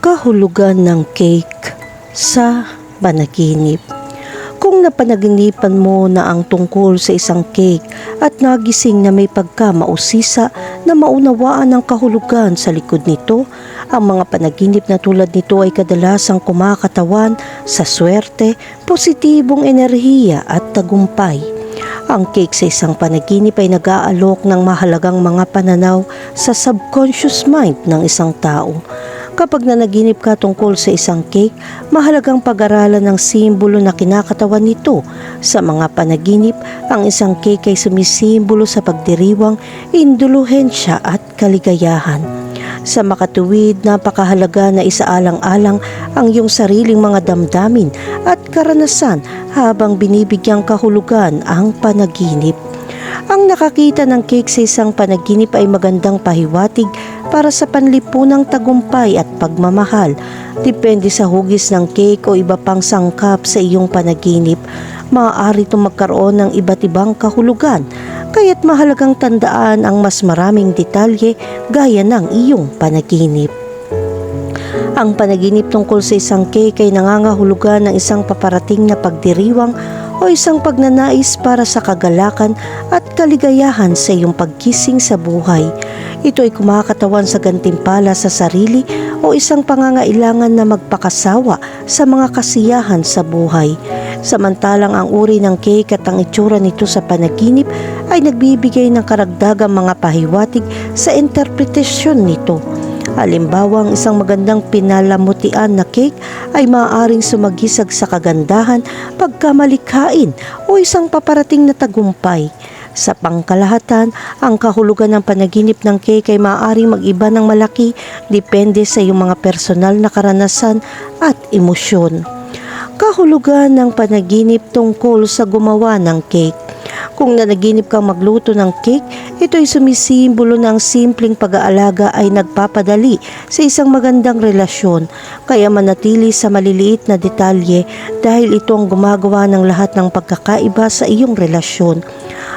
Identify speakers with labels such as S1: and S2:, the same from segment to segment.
S1: Kahulugan ng cake sa panaginip. Kung napanaginipan mo na ang tungkol sa isang cake at nagising na may pagkamausisa na maunawaan ang kahulugan sa likod nito, ang mga panaginip na tulad nito ay kadalasang kumakatawan sa swerte, positibong enerhiya at tagumpay. Ang cake sa isang panaginip ay nag-aalok ng mahalagang mga pananaw sa subconscious mind ng isang tao. Kapag nanaginip ka tungkol sa isang cake, mahalagang pag-aralan ng simbolo na kinakatawan nito. Sa mga panaginip, ang isang cake ay sumisimbolo sa pagdiriwang, induluhensya at kaligayahan. Sa makatuwid, napakahalaga na isaalang-alang ang iyong sariling mga damdamin at karanasan habang binibigyang kahulugan ang panaginip. Ang nakakita ng cake sa isang panaginip ay magandang pahiwatig para sa panlipunang tagumpay at pagmamahal. Depende sa hugis ng cake o iba pang sangkap sa iyong panaginip, maaari itong magkaroon ng iba't ibang kahulugan. Kaya't mahalagang tandaan ang mas maraming detalye gaya ng iyong panaginip. Ang panaginip tungkol sa isang cake ay nangangahulugan ng isang paparating na pagdiriwang o isang pagnanais para sa kagalakan at kaligayahan sa iyong pagkising sa buhay. Ito ay kumakatawan sa gantimpala sa sarili o isang pangangailangan na magpakasawa sa mga kasiyahan sa buhay. Samantalang ang uri ng cake at ang itsura nito sa panaginip ay nagbibigay ng karagdagang mga pahiwatig sa interpretasyon nito. Halimbawa, ang isang magandang pinalamutian na cake ay maaaring sumagisag sa kagandahan, pagkamalikhain o isang paparating na tagumpay. Sa pangkalahatan, ang kahulugan ng panaginip ng cake ay maaaring mag-iba ng malaki depende sa iyong mga personal na karanasan at emosyon. Kahulugan ng panaginip tungkol sa gumawa ng cake. Kung nanaginip kang magluto ng cake, ito ay sumisimbolo na ang simpleng pag-aalaga ay nagpapadali sa isang magandang relasyon, kaya manatili sa maliliit na detalye dahil ito ang gumagawa ng lahat ng pagkakaiba sa iyong relasyon.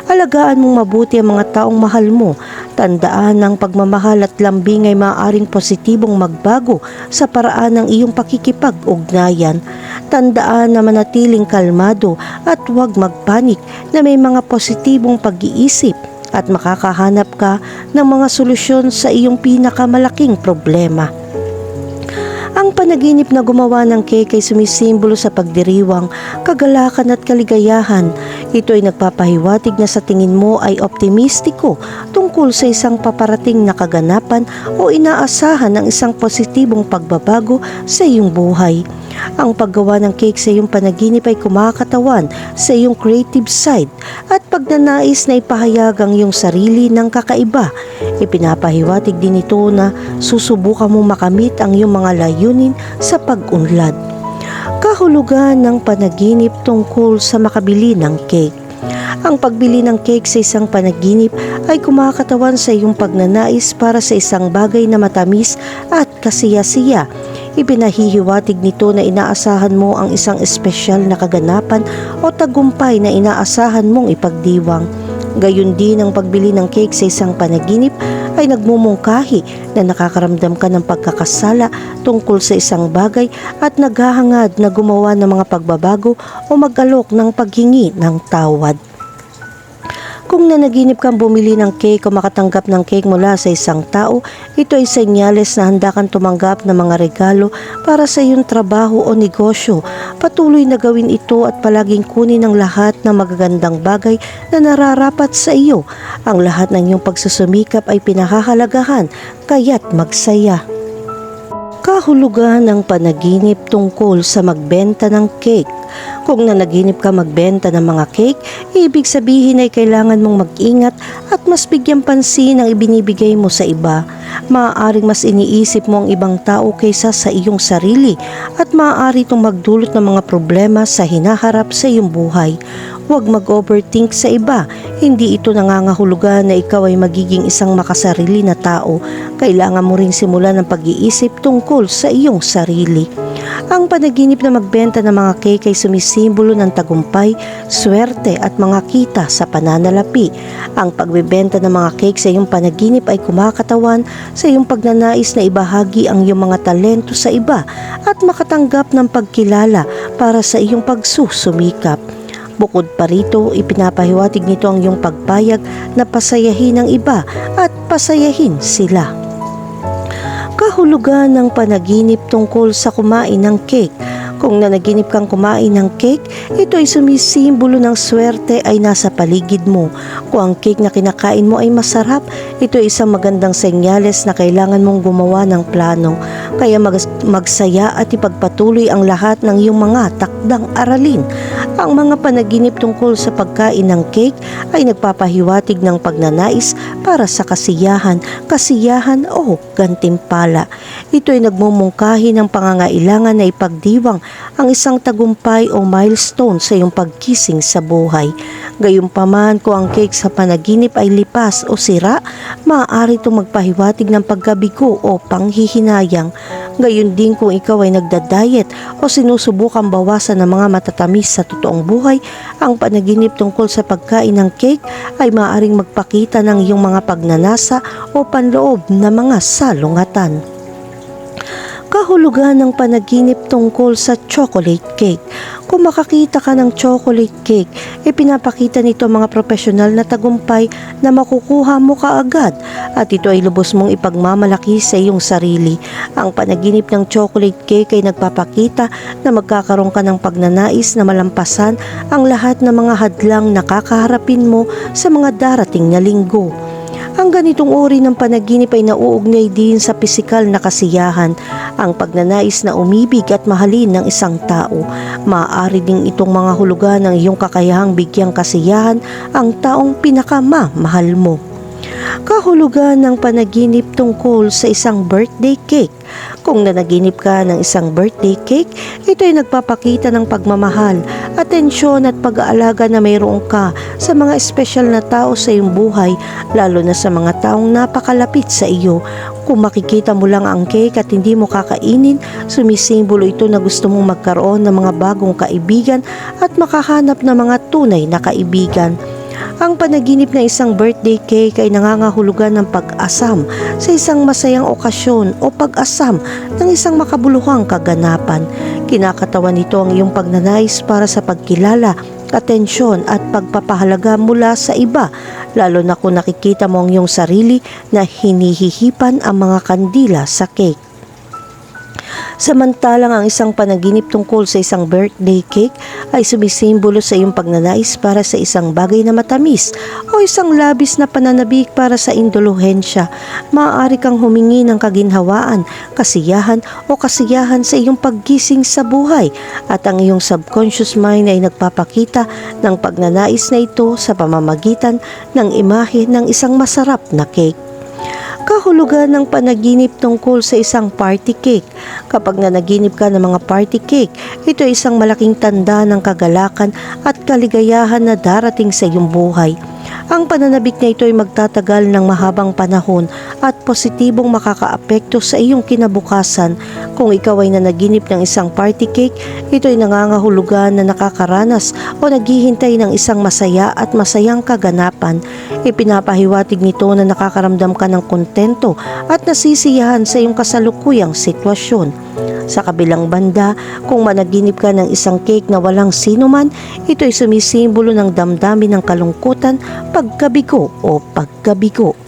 S1: Alagaan mong mabuti ang mga taong mahal mo. Tandaan ng pagmamahal at lambing ay maaaring positibong magbago sa paraan ng iyong pakikipag-ugnayan. Tandaan na manatiling kalmado at huwag magpanik na may mga positibong pag-iisip at makakahanap ka ng mga solusyon sa iyong pinakamalaking problema. Ang panaginip na gumawa ng cake ay sumisimbolo sa pagdiriwang, kagalakan at kaligayahan. Ito ay nagpapahiwatig na sa tingin mo ay optimistiko tungkol sa isang paparating na kaganapan o inaasahan ng isang positibong pagbabago sa iyong buhay. Ang paggawa ng cake sa iyong panaginip ay kumakatawan sa iyong creative side at pagnanais na ipahayag ang iyong sarili ng kakaiba. Ipinapahiwatig din ito na susubukan mo makamit ang iyong mga layunin sa pag-unlad. Kahulugan ng panaginip tungkol sa makabili ng cake. Ang pagbili ng cake sa isang panaginip ay kumakatawan sa iyong pagnanais para sa isang bagay na matamis at kasiyasiya. Ipinahihiwatig nito na inaasahan mo ang isang espesyal na kaganapan o tagumpay na inaasahan mong ipagdiwang. Gayon din ang pagbili ng cake sa isang panaginip ay nagmumungkahi na nakakaramdam ka ng pagkakasala tungkol sa isang bagay at naghahangad na gumawa ng mga pagbabago o mag-alok ng paghingi ng tawad. Kung nanaginip kang bumili ng cake o makatanggap ng cake mula sa isang tao, ito ay senyales na handa kang tumanggap ng mga regalo para sa iyong trabaho o negosyo. Patuloy na gawin ito at palaging kunin ang lahat ng magagandang bagay na nararapat sa iyo. Ang lahat ng iyong pagsusumikap ay pinahahalagahan, kaya't magsaya. Kahulugan ng panaginip tungkol sa magbenta ng cake. Kung nanaginip ka magbenta ng mga cake, ibig sabihin ay kailangan mong mag-ingat at mas bigyang pansin ang ibinibigay mo sa iba. Maaaring mas iniisip mo ang ibang tao kaysa sa iyong sarili at maaari itong magdulot ng mga problema sa hinaharap sa iyong buhay. Huwag mag-overthink sa iba. Hindi ito nangangahulugan na ikaw ay magiging isang makasarili na tao. Kailangan mo ring simulan ng pag-iisip tungkol sa iyong sarili. Ang panaginip na magbenta ng mga cake ay sumisimbolo ng tagumpay, swerte at mga kita sa pananalapi. Ang pagbebenta ng mga cake sa iyong panaginip ay kumakatawan sa iyong pagnanais na ibahagi ang iyong mga talento sa iba at makatanggap ng pagkilala para sa iyong pagsusumikap. Bukod pa rito, ipinapahiwatig nito ang iyong pagpayag na pasayahin ang iba at pasayahin sila. Kahulugan ng panaginip tungkol sa kumain ng cake. Kung nanaginip kang kumain ng cake, ito ay sumisimbolo ng swerte ay nasa paligid mo. Kung ang cake na kinakain mo ay masarap, ito ay isang magandang senyales na kailangan mong gumawa ng plano. Kaya magsaya at ipagpatuloy ang lahat ng iyong mga takdang aralin. Ang mga panaginip tungkol sa pagkain ng cake ay nagpapahiwatig ng pagnanais para sa kasiyahan o gantimpala. Ito ay nagmumungkahi ng pangangailangan na ipagdiwang ang isang tagumpay o milestone sa iyong pagkising sa buhay. Gayunpaman, kung ang cake sa panaginip ay lipas o sira, maaari itong magpahiwatig ng pagkabigo o panghihinayang. Gayon din kung ikaw ay nagda-diet o sinusubukang bawasan ng mga matatamis sa totoong buhay, ang panaginip tungkol sa pagkain ng cake ay maaaring magpakita ng iyong mga pagnanasa o panloob na mga salungatan. Kahulugan ng panaginip tungkol sa chocolate cake. Kung makakita ka ng chocolate cake, ipinapakita nito ang mga profesional na tagumpay na makukuha mo kaagad at ito ay lubos mong ipagmamalaki sa iyong sarili. Ang panaginip ng chocolate cake ay nagpapakita na magkakaroon ka ng pagnanais na malampasan ang lahat ng mga hadlang na kakaharapin mo sa mga darating na linggo. Ang ganitong uri ng panaginip ay nauugnay din sa pisikal na kasiyahan, ang pagnanais na umibig at mahalin ng isang tao. Maaari ding itong mga hulugan ng iyong kakayahang bigyang kasiyahan ang taong pinakamamahal mo. Kahulugan ng panaginip tungkol sa isang birthday cake. Kung nanaginip ka ng isang birthday cake, ito ay nagpapakita ng pagmamahal, atensyon at pag-aalaga na mayroon ka sa mga espesyal na tao sa iyong buhay, lalo na sa mga taong napakalapit sa iyo. Kung makikita mo lang ang cake at hindi mo kakainin, sumisimbolo ito na gusto mong magkaroon ng mga bagong kaibigan at makahanap ng mga tunay na kaibigan. Ang panaginip ng isang birthday cake ay nangangahulugan ng pag-asam sa isang masayang okasyon o pag-asam ng isang makabuluhang kaganapan. Kinakatawan nito ang iyong pagnanais para sa pagkilala, atensyon at pagpapahalaga mula sa iba, lalo na kung nakikita mo ang iyong sarili na hinihihipan ang mga kandila sa cake. Samantalang ang isang panaginip tungkol sa isang birthday cake ay sumisimbolo sa iyong pagnanais para sa isang bagay na matamis o isang labis na pananabik para sa induluhensya. Maaari kang humingi ng kaginhawaan, kasiyahan o kasiyahan sa iyong paggising sa buhay at ang iyong subconscious mind ay nagpapakita ng pagnanais na ito sa pamamagitan ng imahe ng isang masarap na cake. Kahulugan ng panaginip tungkol sa isang party cake. Kapag nanaginip ka ng mga party cake, ito ay isang malaking tanda ng kagalakan at kaligayahan na darating sa iyong buhay. Ang pananabik na ito ay magtatagal ng mahabang panahon at positibong makakaapekto sa iyong kinabukasan. Kung ikaw ay nanaginip ng isang party cake, ito ay nangangahulugan na nakakaranas o naghihintay ng isang masaya at masayang kaganapan. Ipinapahiwatig nito na nakakaramdam ka ng kontento at nasisiyahan sa iyong kasalukuyang sitwasyon. Sa kabilang banda, kung managinip ka ng isang cake na walang sinuman, ito ay sumisimbolo ng damdamin ng kalungkutan, pagkabigo o pagkabigo.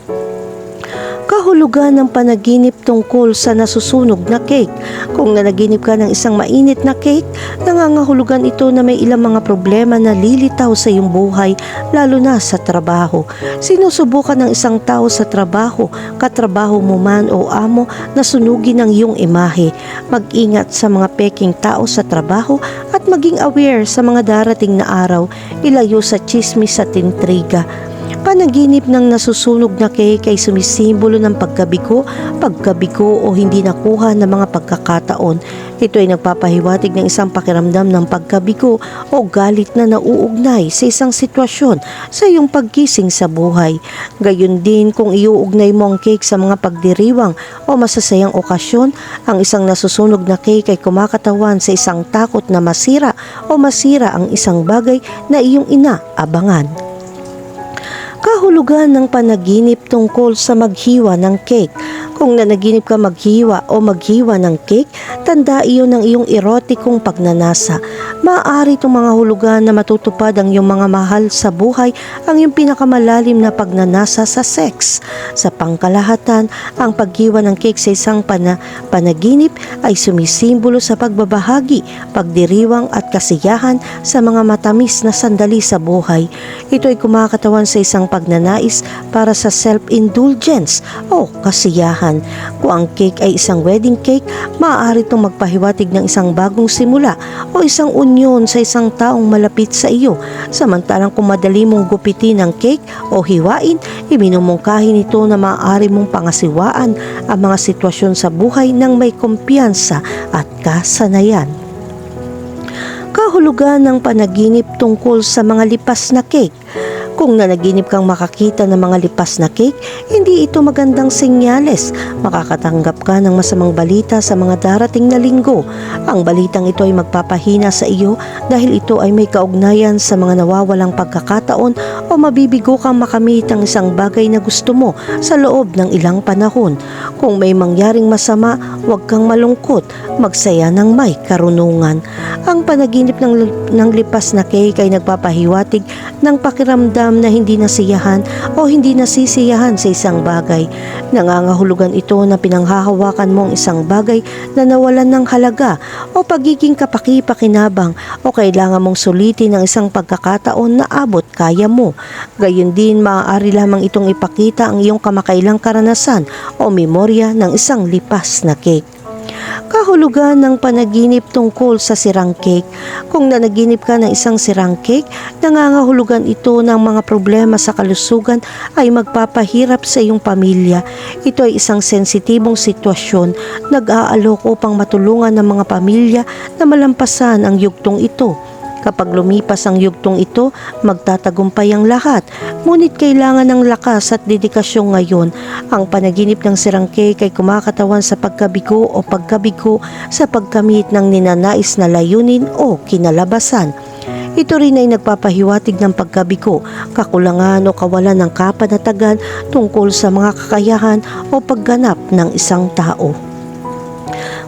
S1: Kahulugan ng panaginip tungkol sa nasusunog na cake. Kung nanaginip ka ng isang mainit na cake, nangangahulugan ito na may ilang mga problema na lilitaw sa iyong buhay, lalo na sa trabaho. Sinusubukan ng isang tao sa trabaho, katrabaho mo man o amo, na sunugin ang iyong imahe. Mag-ingat sa mga peking tao sa trabaho at maging aware sa mga darating na araw. Ilayo sa tsismis at intriga. Panaginip ng nasusunog na cake ay sumisimbolo ng pagkabigo o hindi nakuha ng mga pagkakataon. Ito ay nagpapahiwatig ng isang pakiramdam ng pagkabigo o galit na nauugnay sa isang sitwasyon sa iyong pagkising sa buhay. Gayon din kung iuugnay mo ang cake sa mga pagdiriwang o masasayang okasyon, ang isang nasusunog na cake ay kumakatawan sa isang takot na masira o masira ang isang bagay na iyong inaabangan. Kahulugan ng panaginip tungkol sa maghiwa ng cake. Kung nanaginip ka maghiwa o maghiwa ng cake, tanda iyon ng iyong erotikong pagnanasa. Maaari itong mga hulugan na matutupad ang iyong mga mahal sa buhay, ang iyong pinakamalalim na pagnanasa sa sex. Sa pangkalahatan, ang paghiwa ng cake sa isang panaginip ay sumisimbolo sa pagbabahagi, pagdiriwang at kasiyahan sa mga matamis na sandali sa buhay. Ito ay kumakatawan sa isang pagnanais para sa self-indulgence o kasiyahan. Kung ang cake ay isang wedding cake, maaari itong magpahiwatig ng isang bagong simula o isang unyon sa isang taong malapit sa iyo. Samantalang kung madali mong gupitin ang cake o hiwain, iminumungkahi nito na maaari mong pangasiwaan ang mga sitwasyon sa buhay ng may kumpiyansa at kasanayan. Kahulugan ng panaginip tungkol sa mga lipas na cake. Kung nanaginip kang makakita ng mga lipas na cake, hindi ito magandang senyales. Makakatanggap ka ng masamang balita sa mga darating na linggo. Ang balitang ito ay magpapahina sa iyo dahil ito ay may kaugnayan sa mga nawawalang pagkakataon o mabibigo kang makamit ang isang bagay na gusto mo sa loob ng ilang panahon. Kung may mangyaring masama, huwag kang malungkot, magsaya ng may karunungan. Ang panaginip ng lipas na cake ay nagpapahiwatig ng pakiramdam na hindi nasiyahan o hindi nasisiyahan sa isang bagay. Nangangahulugan ito na pinanghahawakan mo ang isang bagay na nawalan ng halaga o pagiging kapaki-pakinabang o kailangan mong sulitin ang isang pagkakataon na abot kaya mo. Gayon din, maaari lamang itong ipakita ang iyong kamakailang karanasan o memorya ng isang lipas na cake. Kahulugan ng panaginip tungkol sa sirang cake. Kung nanaginip ka ng isang sirang cake, nangangahulugan ito ng mga problema sa kalusugan ay magpapahirap sa iyong pamilya. Ito ay isang sensitibong sitwasyon, nag-aalok upang matulungan ng mga pamilya na malampasan ang yugtong ito. Kapag lumipas ang yugtong ito, magtatagumpay ang lahat. Ngunit kailangan ng lakas at dedikasyon ngayon. Ang panaginip ng sirang cake ay kumakatawan sa pagkabigo o pagkabigo sa pagkamit ng ninanais na layunin o kinalabasan. Ito rin ay nagpapahiwatig ng pagkabigo, kakulangan o kawalan ng kapanatagan tungkol sa mga kakayahan o pagganap ng isang tao.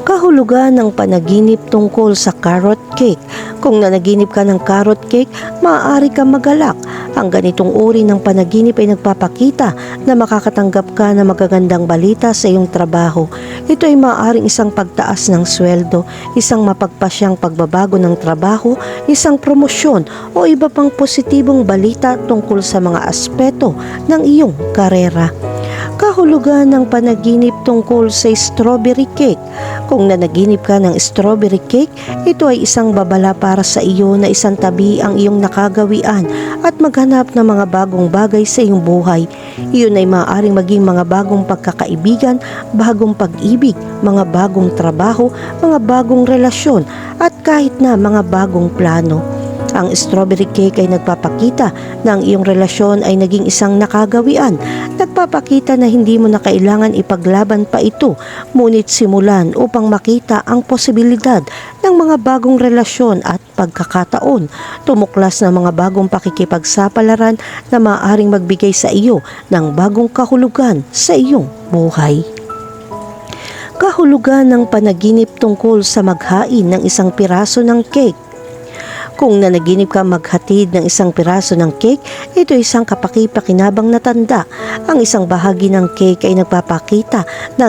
S1: Kahulugan ng panaginip tungkol sa carrot cake. Kung nanaginip ka ng carrot cake, maaari kang magalak. Ang ganitong uri ng panaginip ay nagpapakita na makakatanggap ka ng magagandang balita sa iyong trabaho. Ito ay maaaring isang pagtaas ng sweldo, isang mapagpasyang pagbabago ng trabaho, isang promosyon o iba pang positibong balita tungkol sa mga aspeto ng iyong karera. Kahulugan ng panaginip tungkol sa strawberry cake. Kung nanaginip ka ng strawberry cake, ito ay isang babala para sa iyo na isang tabi ang iyong nakagawian at maghanap ng mga bagong bagay sa iyong buhay. Iyon ay maaaring maging mga bagong pagkakaibigan, bagong pag-ibig, mga bagong trabaho, mga bagong relasyon at kahit na mga bagong plano. Ang strawberry cake ay nagpapakita na ang iyong relasyon ay naging isang nakagawian. Nagpapakita na hindi mo na kailangan ipaglaban pa ito, ngunit simulan upang makita ang posibilidad ng mga bagong relasyon at pagkakataon. Tumuklas ng mga bagong pakikipagsapalaran na maaaring magbigay sa iyo ng bagong kahulugan sa iyong buhay. Kahulugan ng panaginip tungkol sa maghain ng isang piraso ng cake. Kung nanaginip ka maghatid ng isang piraso ng cake, ito ay isang kapaki-pakinabang na tanda. Ang isang bahagi ng cake ay nagpapakita na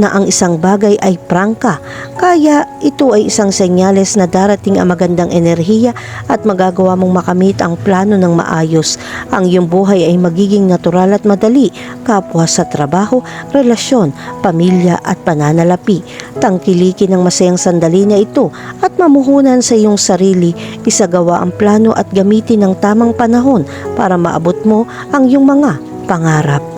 S1: ang isang bagay ay prangka. Kaya ito ay isang senyales na darating ang magandang enerhiya at magagawa mong makamit ang plano ng maayos. Ang iyong buhay ay magiging natural at madali, kapwa sa trabaho, relasyon, pamilya at pananalapi. Tangkilikin ng masayang sandali na ito at mamuhunan sa iyong sarili, isagawa ang plano at gamitin ng tamang panahon para maabot mo ang iyong mga pangarap.